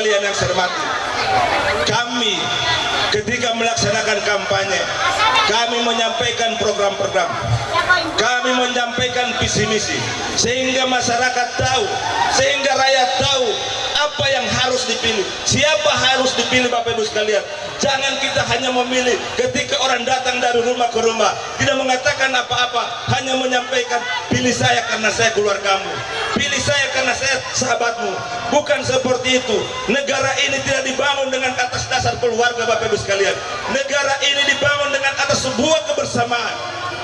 sekalian yang saya hormati, kami ketika melaksanakan kampanye, kami menyampaikan program-program, kami menyampaikan visi misi, sehingga masyarakat tahu, sehingga rakyat tahu apa yang harus dipilih, siapa harus dipilih. Bapak Ibu sekalian, jangan kita hanya memilih ketika orang datang dari rumah ke rumah, tidak mengatakan apa-apa, hanya menyampaikan pilih saya karena saya keluargamu, pilih saya karena saya sahabatmu. Bukan seperti itu. Negara ini tidak dibangun dengan atas dasar keluarga, Bapak Ibu sekalian. Negara ini dibangun dengan atas sebuah kebersamaan,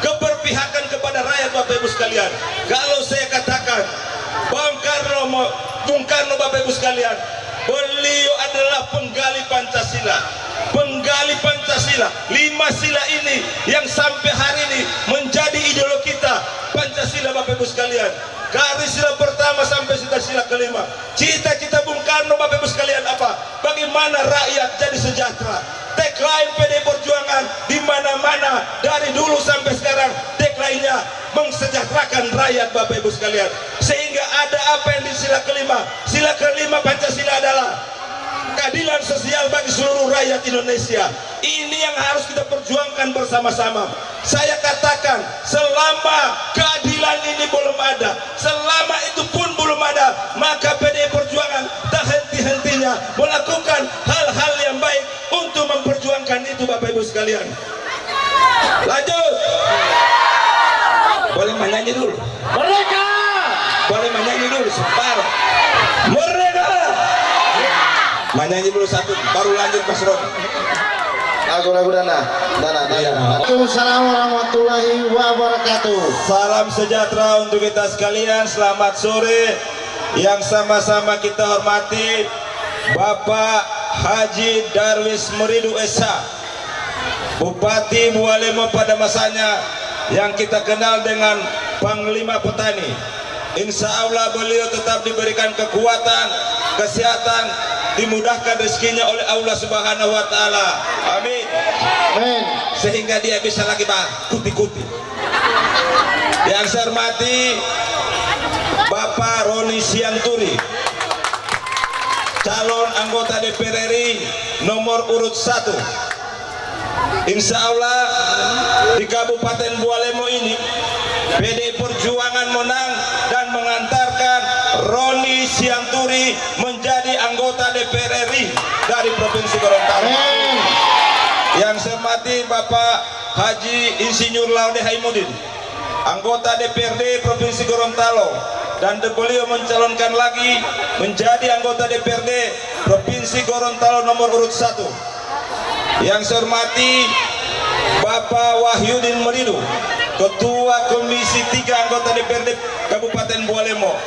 keberpihakan kepada rakyat, Bapak Ibu sekalian. Kalau saya katakan Bung Karno, Bapak Ibu sekalian, beliau adalah penggali Pancasila. Penggali Pancasila, 5 sila ini yang sampai hari ini menjadi ideologi kita, Pancasila, Bapak Ibu sekalian. Dari sila pertama sampai sila kelima, cita-cita Bung Karno, Bapak Ibu sekalian, apa? Bagaimana rakyat jadi sejahtera. Tagline PDI Perjuangan di mana-mana dari dulu sampai sekarang, tagline-nya mensejahterakan rakyat, Bapak Ibu sekalian. Sehingga ada apa yang di sila kelima? Sila kelima Pancasila adalah keadilan sosial bagi seluruh rakyat Indonesia. Ini yang harus kita perjuangkan bersama-sama. Saya katakan, selama keadilan ini belum ada, selama itu pun belum ada, maka PDI Perjuangan tak henti-hentinya melakukan hal-hal yang baik untuk memperjuangkan itu, Bapak Ibu sekalian. Lanjut. Boleh menyanyi dulu? Merdeka! Boleh menyanyi dulu separuh. Merdeka! Menyanyi dulu satu, baru lanjut Mas Ron. Lagu-lagu Dana. Assalamualaikum warahmatullahi wabarakatuh. Salam sejahtera untuk kita sekalian. Selamat sore. Yang sama-sama kita hormati Bapak Haji Darwis Meridu Esa, Bupati Bualemo pada masanya, yang kita kenal dengan Panglima Petani. Insya Allah beliau tetap diberikan kekuatan, kesehatan, dimudahkan rezekinya oleh Allah Subhanahu wa Ta'ala. Amin. Amin. Sehingga dia bisa lagi kuti-kuti. Yang saya hormati Bapak Roni Sianturi, calon anggota DPR RI nomor urut 1. Insya Allah di Kabupaten Bualemo ini PDI Perjuangan menang dan mengantarkan Roni Sianturi menjadi anggota DPR RI dari Provinsi Gorontalo. Amin. Yang saya hormati Bapak Haji Insinyur Laude Haimudin, anggota DPRD Provinsi Gorontalo, dan beliau mencalonkan lagi menjadi anggota DPRD Provinsi Gorontalo nomor urut 1. Yang saya hormati Bapak Wahyudin Meridu, Ketua Komisi 3 anggota DPRD Kabupaten Bualemo,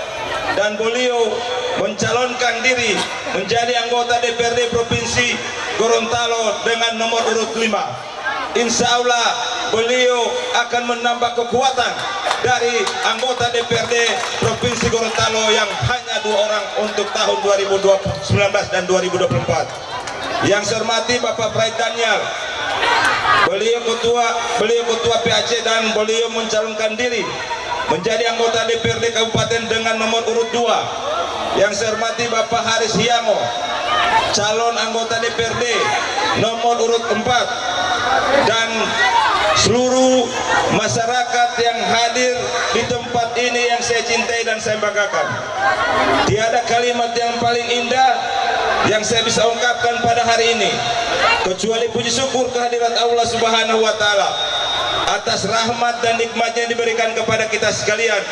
dan beliau mencalonkan diri menjadi anggota DPRD Provinsi Gorontalo dengan nomor urut 5. Insya Allah beliau akan menambah kekuatan dari anggota DPRD Provinsi Gorontalo yang hanya 2 orang untuk tahun 2019 dan 2024. Yang saya hormati Bapak Praid Daniel, beliau ketua PAC dan beliau mencalonkan diri menjadi anggota DPRD Kabupaten dengan nomor urut 2. Yang saya hormati Bapak Haris Hiamo, calon anggota DPRD nomor urut 4, dan seluruh masyarakat yang hadir di tempat ini yang saya cintai dan saya banggakan. Tiada kalimat yang paling indah yang saya bisa ungkapkan pada hari ini kecuali puji syukur kehadirat Allah Subhanahu wa Ta'ala atas rahmat dan nikmatnya yang diberikan kepada kita sekalian,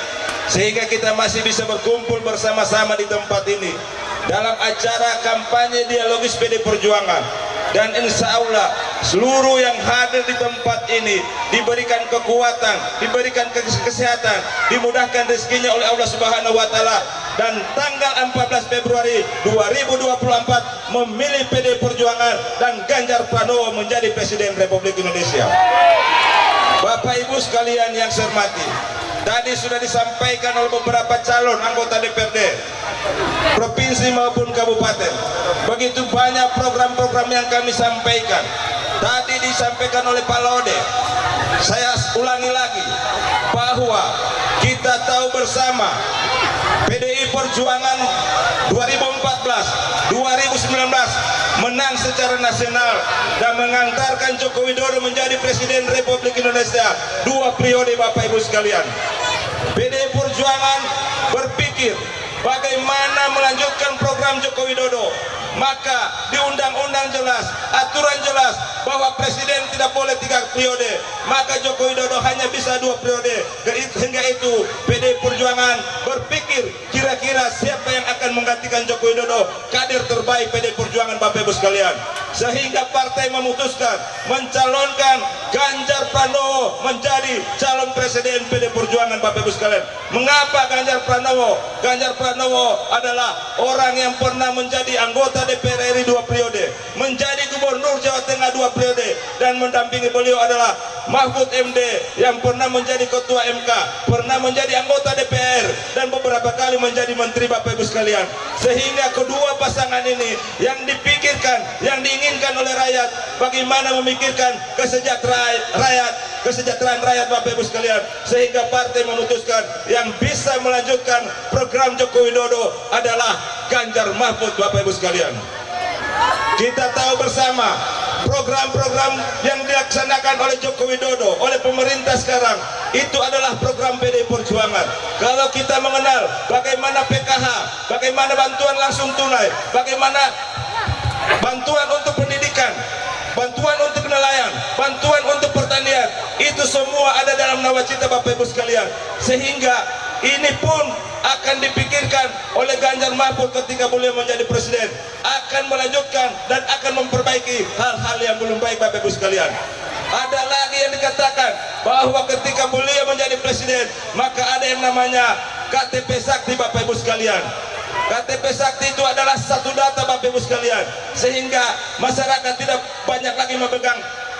sehingga kita masih bisa berkumpul bersama-sama di tempat ini dalam acara kampanye dialogis PDI Perjuangan. Dan insya Allah seluruh yang hadir di tempat ini diberikan kekuatan, diberikan kesehatan, dimudahkan rezekinya oleh Allah Subhanahu wa Ta'ala, dan tanggal 14 Februari 2024 memilih PDI Perjuangan dan Ganjar Pranowo menjadi Presiden Republik Indonesia. Bapak Ibu sekalian yang saya hormati, tadi sudah disampaikan oleh beberapa calon anggota DPRD provinsi maupun kabupaten. Begitu banyak program-program yang kami sampaikan. Tadi disampaikan oleh Pak Laude. Saya ulangi lagi bahwa kita tahu bersama PDI Perjuangan 2014, 2019 menang secara nasional dan mengantarkan Joko Widodo menjadi Presiden Republik Indonesia 2 periode. Bapak Ibu sekalian, PDI Perjuangan berpikir bagaimana melanjutkan program Joko Widodo. Maka di undang-undang jelas, aturan jelas bahwa presiden tidak boleh 3 periode, maka Joko Widodo hanya bisa 2 periode. Sehingga itu PDI Perjuangan berpikir kira-kira siapa yang akan menggantikan Joko Widodo, kader terbaik PDI Perjuangan Bapak Ibu sekalian. Sehingga partai memutuskan mencalonkan Ganjar Pranowo menjadi calon presiden PDI Perjuangan Bapak Ibu sekalian. Mengapa Ganjar Pranowo? Ganjar Pranowo adalah orang yang pernah menjadi anggota DPR RI 2 periode, menjadi gubernur Jawa Tengah 2 periode, dan mendampingi beliau adalah Mahfud MD yang pernah menjadi ketua MK, pernah menjadi anggota DPR, dan beberapa kali menjadi menteri Bapak Ibu sekalian. Sehingga kedua pasangan ini yang dipikirkan, yang diinginkan oleh rakyat, bagaimana memikirkan kesejahteraan rakyat Bapak Ibu sekalian. Sehingga partai memutuskan yang bisa melanjutkan program Joko Widodo adalah Ganjar Mahfud Bapak Ibu sekalian. Kita tahu bersama program-program yang dilaksanakan oleh Joko Widodo, oleh pemerintah sekarang, itu adalah program PDI Perjuangan. Kalau kita mengenal bagaimana PKH, bagaimana bantuan langsung tunai, bagaimana bantuan untuk pendidikan, bantuan untuk nelayan, bantuan untuk pertanian, itu semua ada dalam nawacita Bapak Ibu sekalian. Sehingga ini pun akan dipikirkan oleh Ganjar Mahfud ketika beliau menjadi presiden, akan melanjutkan dan akan memperbaiki hal-hal yang belum baik Bapak Ibu sekalian. Ada lagi yang dikatakan bahwa ketika beliau menjadi presiden, maka ada yang namanya KTP Sakti Bapak Ibu sekalian. KTP Sakti itu adalah satu data Bapak Ibu sekalian, sehingga masyarakat tidak banyak lagi memegang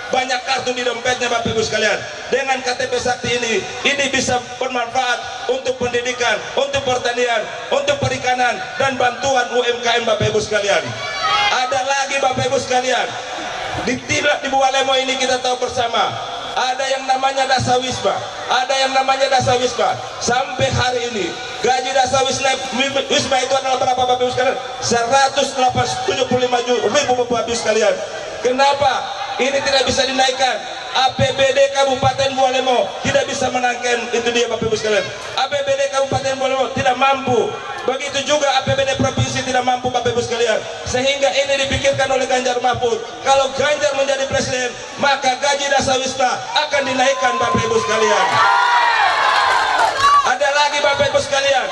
banyak kartu di dompetnya Bapak Ibu sekalian. Dengan KTP Sakti ini bisa bermanfaat untuk pendidikan, untuk pertanian, untuk perikanan, dan bantuan UMKM Bapak Ibu sekalian. Ada lagi Bapak Ibu sekalian, di Bualemo ini kita tahu bersama ada yang namanya Dasawisma, ada yang namanya Dasawisma. Sampai hari ini gaji Dasawisma itu adalah berapa Bapak Ibu sekalian? 175.000 Bapak Ibu sekalian. Kenapa ini tidak bisa dinaikkan? APBD Kabupaten Bualemo tidak bisa menaikkan, itu dia Bapak Ibu sekalian. APBD Kabupaten Bualemo tidak mampu. Begitu juga APBD provinsi tidak mampu Bapak Ibu sekalian. Sehingga ini dipikirkan oleh Ganjar Mahfud. Kalau Ganjar menjadi presiden, maka gaji Dasawisma akan dinaikkan Bapak Ibu sekalian. Ada lagi Bapak Ibu sekalian,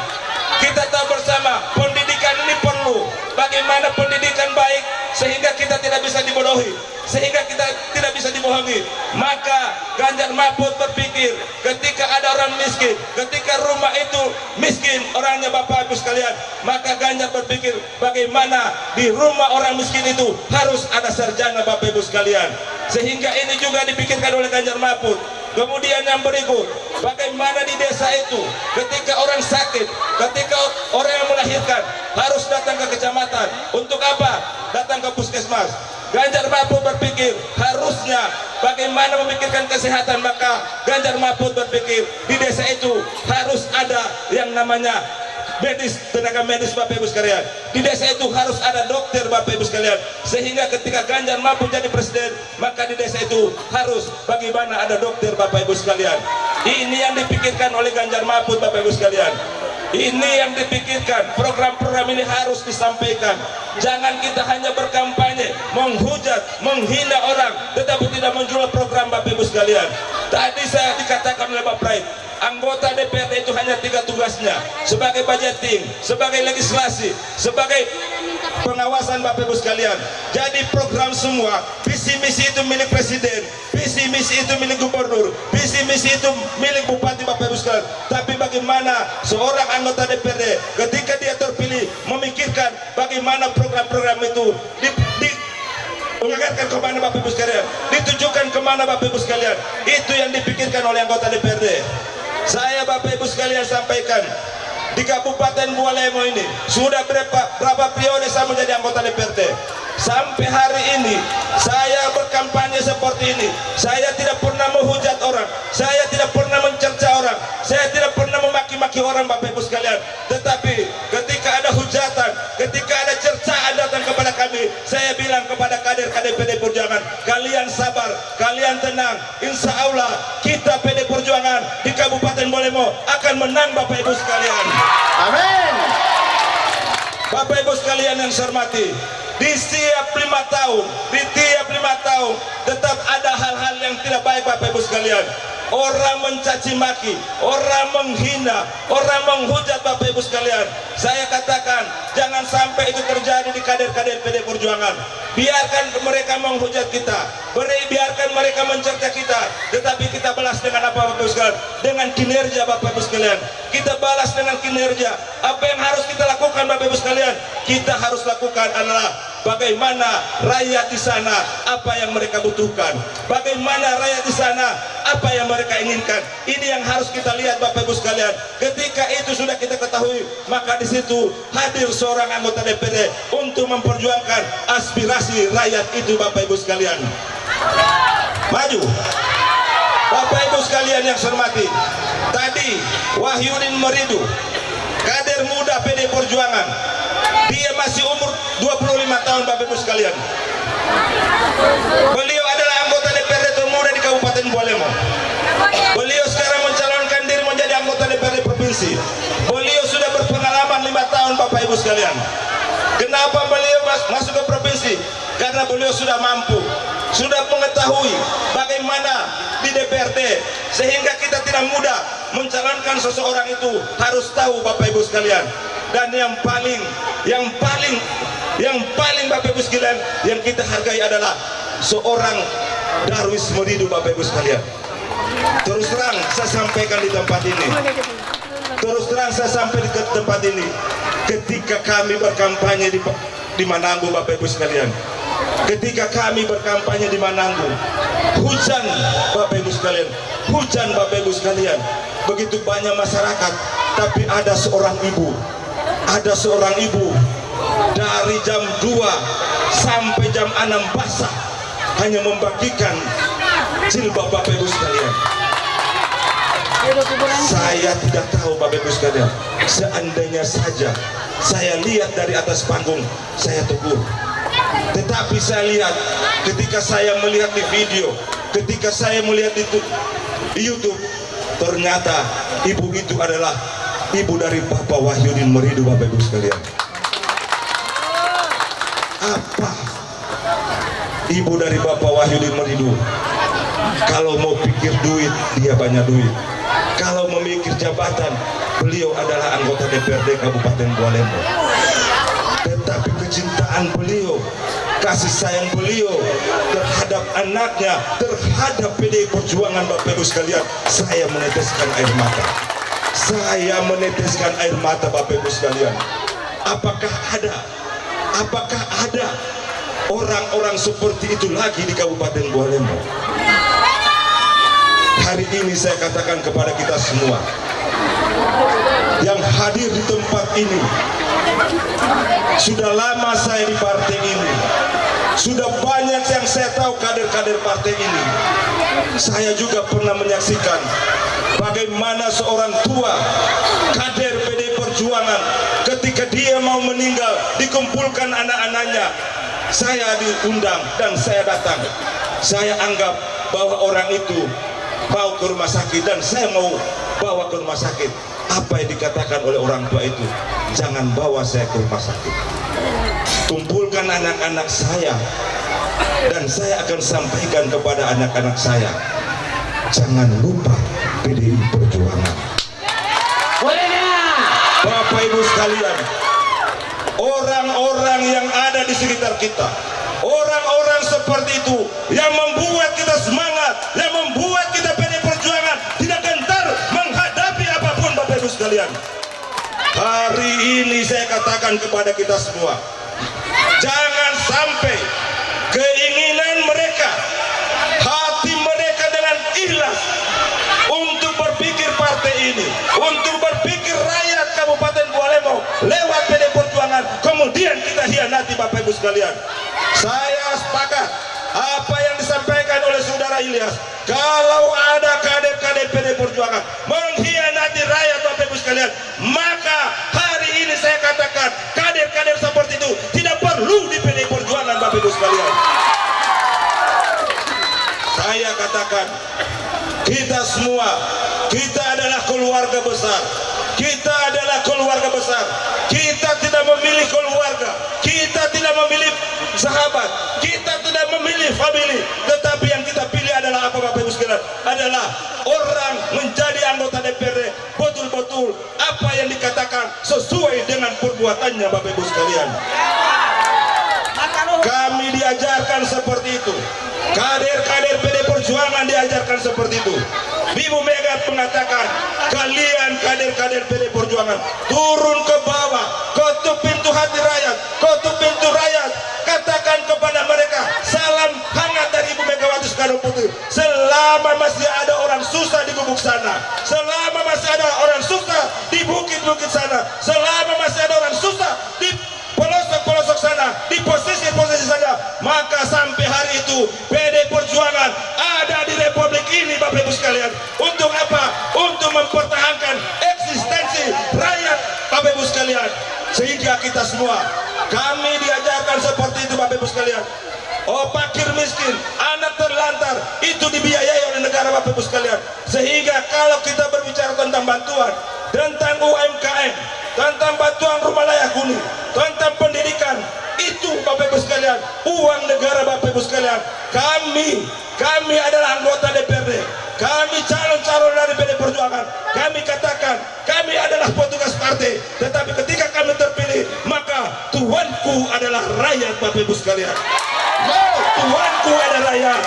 kita tahu bersama pendidikan ini perlu. Bagaimana pendidikan baik sehingga kita tidak bisa dibodohi, sehingga kita tidak bisa dibohongi. Maka Ganjar Mahfud berpikir ketika ada orang miskin, ketika rumah itu miskin orangnya Bapak Ibu sekalian, maka Ganjar berpikir bagaimana di rumah orang miskin itu harus ada sarjana Bapak Ibu sekalian. Sehingga ini juga dipikirkan oleh Ganjar Mahfud. Kemudian yang berikut, bagaimana di desa itu ketika orang sakit, ketika orang yang melahirkan harus datang ke kecamatan. Untuk apa? Datang ke puskesmas. Ganjar Mahfud berpikir harusnya bagaimana memikirkan kesehatan, maka Ganjar Mahfud berpikir di desa itu harus ada yang namanya medis, tenaga medis Bapak Ibu sekalian. Di desa itu harus ada dokter Bapak Ibu sekalian. Sehingga ketika Ganjar Mahfud jadi presiden, maka di desa itu harus bagaimana ada dokter Bapak Ibu sekalian. Ini yang dipikirkan oleh Ganjar Mahfud Bapak Ibu sekalian. Ini yang dipikirkan, program-program ini harus disampaikan. Jangan kita hanya berkampanye, menghujat, menghina orang, tetapi tidak menjual program Bapak Ibu sekalian. Tadi saya dikatakan oleh Bapak Prait, anggota DPRD itu hanya 3 tugasnya, sebagai budgeting, sebagai legislasi, sebagai pengawasan Bapak Ibu sekalian. Jadi program semua, visi misi itu milik presiden, visi misi itu milik gubernur, visi misi itu milik bupati Bapak Ibu sekalian. Tapi bagaimana seorang anggota DPRD ketika dia terpilih memikirkan bagaimana program-program itu mengingatkan kemana Bapak Ibu sekalian, ditujukan kemana Bapak Ibu sekalian. Itu yang dipikirkan oleh anggota DPRD. Saya Bapak Ibu sekalian sampaikan, di Kabupaten Bualemo ini sudah berapa periode saya menjadi anggota DPRD. Sampai hari ini saya berkampanye seperti ini. Saya tidak pernah menghujat orang, saya tidak pernah mencerca orang, saya tidak pernah memaki-maki orang Bapak Ibu sekalian. Tetapi ketika ada hujatan, ketika ada cercaan datang kepada kami, PD Perjuangan, kalian sabar, kalian tenang. Insya Allah kita PD Perjuangan di Kabupaten Bolemo akan menang Bapak Ibu sekalian. Amin. Bapak Ibu sekalian yang saya hormati, di tiap 5 tahun tetap ada hal-hal yang tidak baik Bapak Ibu sekalian. Orang mencaci maki, orang menghina, orang menghujat Bapak Ibu sekalian. Saya katakan jangan sampai itu terjadi di kader-kader PD Perjuangan. Biarkan mereka menghujat kita, biarkan mereka mencerca kita, tetapi kita balas dengan apa Bapak Ibu sekalian? Dengan kinerja Bapak Ibu sekalian. Kita balas dengan kinerja. Apa yang harus kita lakukan Bapak Ibu sekalian? Kita harus lakukan adalah bagaimana rakyat di sana apa yang mereka butuhkan, bagaimana rakyat di sana apa yang mereka inginkan. Ini yang harus kita lihat Bapak Ibu sekalian. Ketika itu sudah kita ketahui, maka di situ hadir seorang anggota DPD untuk memperjuangkan aspirasi rakyat itu Bapak Ibu sekalian. Maju. Bapak Ibu sekalian yang saya hormati, tadi Wahyudin Meridu, kader muda PD Perjuangan, dia masih umur 25 tahun Bapak Ibu sekalian. Beliau adalah anggota DPRD termuda di Kabupaten Bolemo. Beliau sekarang mencalonkan diri menjadi anggota DPRD Provinsi. Beliau sudah berpengalaman 5 tahun Bapak Ibu sekalian. Kenapa beliau masuk ke provinsi? Karena beliau sudah mampu, sudah mengetahui bagaimana di DPRD, sehingga kita tidak mudah mencalonkan seseorang itu harus tahu Bapak Ibu sekalian. Dan yang paling Bapak Ibu sekalian yang kita hargai adalah seorang Darwis Meridu Bapak Ibu sekalian. Terus terang saya sampaikan di tempat ini, ketika kami berkampanye di Mananggu Bapak Ibu sekalian, ketika kami berkampanye di Mananggu, hujan Bapak Ibu sekalian, begitu banyak masyarakat, tapi ada seorang ibu dari jam 2 sampai jam 6 basah hanya membagikan jilbab Bapak Ibu sekalian. Saya tidak tahu Bapak Ibu sekalian, seandainya saja saya lihat dari atas panggung, saya tegur. Tetapi saya lihat, ketika saya melihat di video, ketika saya melihat di YouTube, ternyata ibu itu adalah ibu dari Bapak Wahyudin Meridu Bapak Ibu sekalian. Apa ibu dari Bapak Wahyudin Meridu? Kalau mau pikir duit, dia banyak duit. Kalau memikir jabatan, beliau adalah anggota DPRD Kabupaten Bolemo. Tetapi kecintaan beliau, kasih sayang beliau terhadap anaknya, terhadap PDI Perjuangan Bapak Ibu sekalian, saya meneteskan air mata. Saya meneteskan air mata Bapak Ibu sekalian. Apakah ada orang-orang seperti itu lagi di Kabupaten Bolemo? Hari ini saya katakan kepada kita semua yang hadir di tempat ini, sudah lama saya di partai ini, sudah banyak yang saya tahu kader-kader partai ini. Saya juga pernah menyaksikan bagaimana seorang tua kader PDI Perjuangan ketika dia mau meninggal, dikumpulkan anak-anaknya. Saya diundang dan saya datang. Saya anggap bahwa orang itu mau ke rumah sakit dan saya mau bawa ke rumah sakit. Apa yang dikatakan oleh orang tua itu, jangan bawa saya ke rumah sakit, kumpulkan anak-anak saya, dan saya akan sampaikan kepada anak-anak saya, jangan lupa PDI Perjuangan. Bapak Ibu sekalian, orang-orang yang ada di sekitar kita, orang-orang seperti itu yang membuat kita semangat, yang membuat kita PDI Perjuangan tidak gentar menghadapi apapun Bapak Ibu sekalian. Hari ini saya katakan kepada kita semua, jangan sampai keinginan mereka, hati mereka dengan ikhlas untuk berpikir partai ini, untuk berpikir rakyat Kabupaten Bolemo lewat PDI Perjuangan, kemudian kita hianati Bapak Ibu sekalian. Saya sepakat apa yang disampaikan oleh saudara Ilyas. Kalau ada kader-kader PDI Perjuangan mengkhianati rakyat Bapak Ibu sekalian, maka hari ini saya katakan kader-kader seperti itu tidak perlu di PDI Perjuangan Bapak Ibu sekalian. katakan, kita semua, kita adalah keluarga besar. Kita adalah keluarga besar. Kita tidak memilih keluarga, kita tidak memilih sahabat, kita tidak memilih family, tetapi yang kita pilih adalah apa, Bapak Ibu sekalian? Adalah orang menjadi anggota DPRD betul-betul apa yang dikatakan sesuai dengan perbuatannya, Bapak Ibu sekalian. Kami diajarkan seperti itu. Kader-kader PD Perjuangan diajarkan seperti itu. Ibu Mega mengatakan, kalian kader-kader PD Perjuangan turun ke bawah, ketuk pintu hati rakyat, ketuk pintu rakyat, katakan kepada mereka salam hangat dari Ibu Megawati Soekarno Putri. Selama masih ada orang susah di gubuk sana, selama masih ada orang susah di bukit-bukit sana, selama masih ada orang susah di pelosok-pelosok sana, di posisi-posisi sana, maka sampai hari itu PD Perjuangan ada di Republik ini, Bapak Ibu sekalian. Untuk apa? Untuk mempertahankan eksistensi rakyat, Bapak Ibu sekalian. Sehingga kita semua, kami diajarkan seperti itu, Bapak Ibu sekalian. Oh, fakir miskin, anak terlantar, itu dibiayai oleh negara, Bapak Ibu sekalian. Sehingga kalau kita berbicara tentang bantuan, tentang UMKM, tentang bantuan rumah layak huni, tentang pendidikan, itu Bapak Ibu sekalian, uang negara, Bapak Ibu sekalian. Kami adalah anggota DPRD, kami calon-calon dari PD Perjuangan. Kami katakan, kami adalah petugas partai, tetapi ketika kami terpilih, maka tuanku adalah rakyat, Bapak Ibu sekalian. Tuanku adalah rakyat.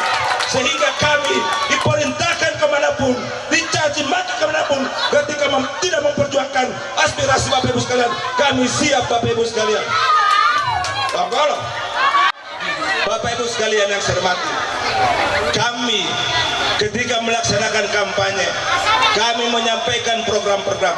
Sehingga kami diperintahkan kemanapun, dicaci maki kemanapun, ketika tidak memperjuangkan aspirasi Bapak Ibu sekalian, kami siap, Bapak Ibu sekalian. Bapak Ibu sekalian yang saya hormati, kami ketika melaksanakan kampanye, kami menyampaikan program-program,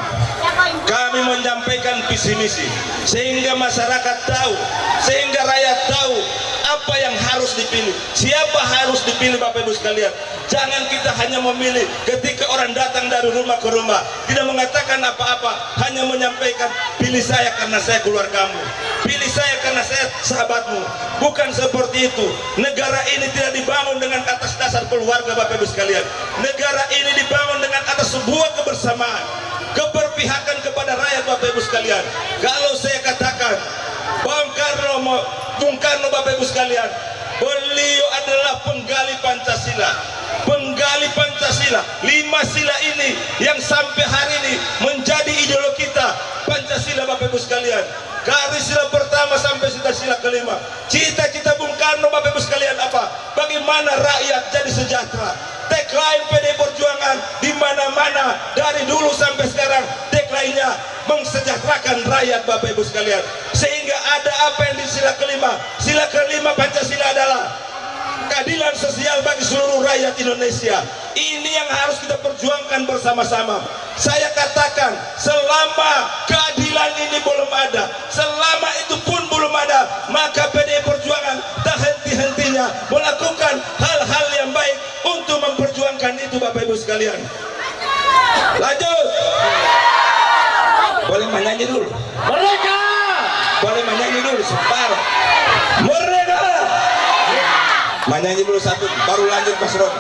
kami menyampaikan visi misi, sehingga masyarakat tahu, sehingga rakyat tahu apa yang harus dipilih, siapa harus dipilih, Bapak Ibu sekalian. Jangan kita hanya memilih ketika orang datang dari rumah ke rumah, tidak mengatakan apa-apa, hanya menyampaikan pilih saya karena saya keluargamu, pilih saya karena saya sahabatmu. Bukan seperti itu. Negara ini tidak dibangun dengan atas dasar keluarga, Bapak Ibu sekalian. Negara ini dibangun dengan atas sebuah kebersamaan, keberpihakan kepada rakyat, Bapak Ibu sekalian. Kalau saya katakan Bung Karno, Bapak Ibu sekalian, beliau adalah penggali Pancasila. Penggali Pancasila, 5 sila ini yang sampai hari ini menjadi ideologi kita, Pancasila, Bapak Ibu sekalian. Dari sila pertama sampai sila kelima, cita-cita Bung Karno, Bapak Ibu sekalian, apa? Bagaimana rakyat jadi sejahtera. Tagline PD Perjuangan di mana-mana dari dulu sampai sekarang, tagline-nya mensejahterakan rakyat, Bapak Ibu sekalian. Sehingga ada apa yang di sila kelima? Sila kelima Pancasila adalah keadilan sosial bagi seluruh rakyat Indonesia. Ini yang harus kita perjuangkan bersama-sama. Saya katakan, selama keadilan ini belum ada, selama itu pun belum ada, maka PD Perjuangan tak henti-hentinya melakukan hal-hal yang baik untuk memperjuangkan itu, Bapak Ibu sekalian. Lanjut. Boleh menyanyi dulu? Merdeka! Boleh menyanyi dulu separuh. Merdeka! Menyanyi dulu satu, baru lanjut Mas Ron.